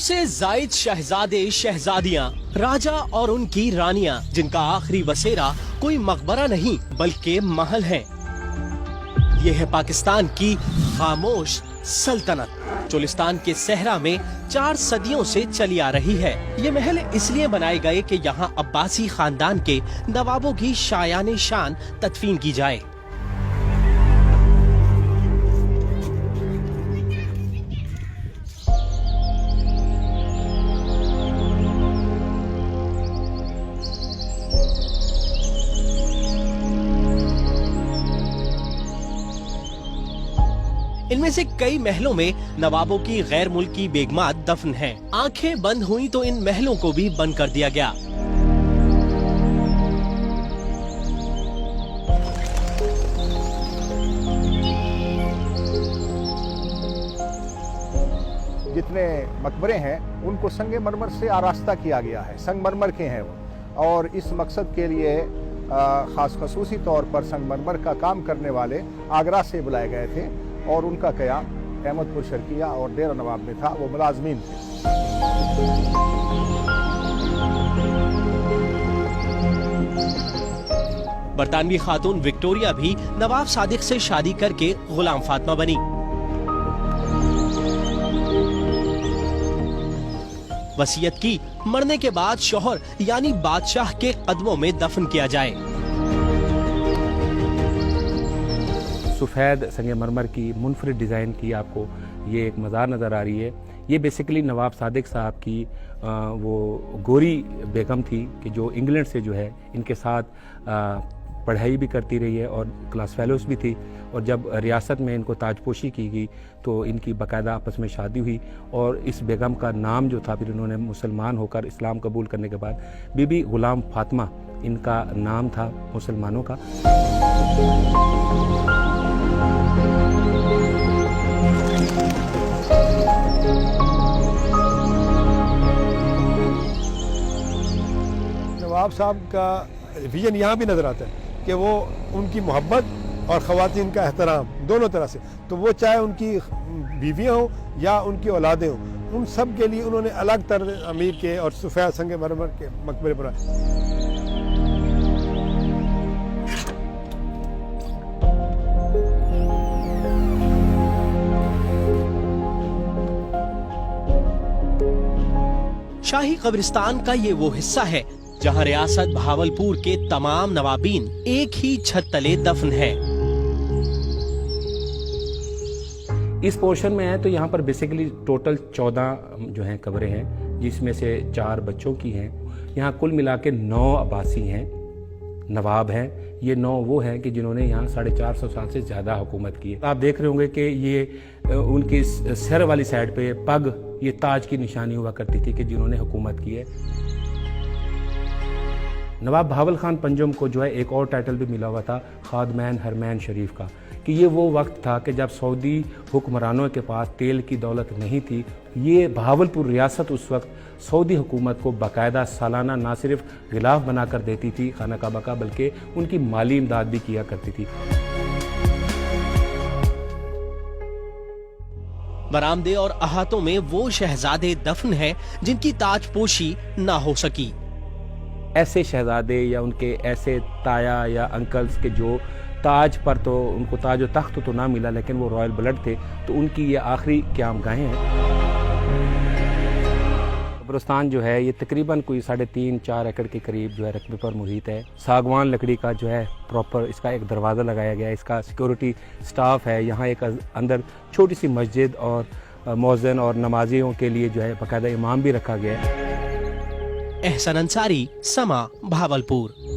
से जायद शहजादे शहजादियाँ, राजा और उनकी रानियाँ, जिनका आखिरी बसेरा कोई मकबरा नहीं बल्कि महल है। ये है पाकिस्तान की खामोश सल्तनत, चोलिस्तान के सहरा में 4 सदियों से चली आ रही है। ये महल इसलिए बनाए गए कि यहाँ अब्बासी खानदान के नवाबों की शायान शान तदफीन की जाए। इनमें से कई महलों में नवाबों की गैर मुल्की बेगमात दफन हैं। आंखें बंद हुई तो इन महलों को भी बंद कर दिया गया। जितने मकबरे हैं उनको संगमरमर से आरास्ता किया गया है, संगमरमर के हैं वो, और इस मकसद के लिए खसूसी तौर पर संगमरमर का काम करने वाले आगरा से बुलाए गए थे और उनका क़याम अहमदपुर शर्किया और डेरा नवाब में था। वो मुलाजमीन थे। बरतानवी खातून विक्टोरिया भी नवाब सादिक से शादी करके गुलाम फातिमा बनी। वसीयत की मरने के बाद शौहर यानी बादशाह के कदमों में दफन किया जाए। सफ़ेद संगमरमर की मुनफरिद डिज़ाइन की आपको ये एक मज़ार नज़र आ रही है। ये बेसिकली नवाब सादिक साहब की वो गोरी बेगम थी कि जो इंग्लैंड से जो है इनके साथ पढ़ाई भी करती रही है और क्लास फेलोज़ भी थी। और जब रियासत में इनको ताजपोशी की गई तो इनकी बाकायदा आपस में शादी हुई और इस बेगम का नाम जो था, फिर इन्होंने मुसलमान होकर इस्लाम कबूल करने के बाद बीबी गुलाम फातिमा इनका नाम था मुसलमानों का। नवाब साहब का विजन यहाँ भी नज़र आता है कि वो उनकी मोहब्बत और ख़वातीन का एहतराम दोनों तरह से, तो वो चाहे उनकी बीवियाँ हों या उनकी औलादें हों, उन सब के लिए उन्होंने अलग तरह अमीर के और सफ़ेद संगमरमर के मकबरे बनाए। शाही कब्रिस्तान का ये वो हिस्सा है जहाँ रियासत भावलपुर के तमाम नवाबीन एक ही छत तले दफन है। इस पोर्शन में है तो यहाँ पर बेसिकली टोटल 14 जो हैं कब्रें हैं, जिसमें से 4 बच्चों की हैं। यहाँ कुल मिला के 9 अब्बासी हैं, नवाब हैं। ये 9 वो हैं कि जिन्होंने यहाँ 450 साल से ज़्यादा हुकूमत की है। आप देख रहे होंगे कि ये उनकी सर वाली साइड पे पग, ये ताज की निशानी हुआ करती थी कि जिन्होंने हुकूमत की है। नवाब बहावल खान पंजम को जो है एक और टाइटल भी मिला हुआ था, खादमैन हरमैन शरीफ का, कि ये वो वक्त था कि जब सऊदी हुक्मरानों के पास तेल की दौलत नहीं थी। ये बहावलपुर रियासत उस वक्त सऊदी हुकूमत को बाकायदा सालाना ना सिर्फ गिलाफ बना कर देती थी खाना काबा का, बल्कि उनकी माली इमदाद भी किया करती थी। बरामदे और अहातों में वो शहजादे दफन हैं जिनकी ताजपोशी ना हो सकी। ऐसे शहजादे या उनके ऐसे ताया या अंकल्स के जो ताज पर, तो उनको ताज व तख्त तो ना मिला लेकिन वो रॉयल ब्लड थे, तो उनकी ये आखिरी क़यामगाहें हैं। कब्रिस्तान जो है ये तकरीबन कोई 3.5-4 एकड़ के करीब जो है रकबे पर मुहित है। सागवान लकड़ी का जो है प्रॉपर इसका एक दरवाज़ा लगाया गया है, इसका सिक्योरिटी स्टाफ है। यहाँ एक अंदर छोटी सी मस्जिद और मौज़िन और नमाजियों के लिए जो है बाकायदा इमाम भी रखा गया है। एहसन अंसारी, समा, भावलपुर।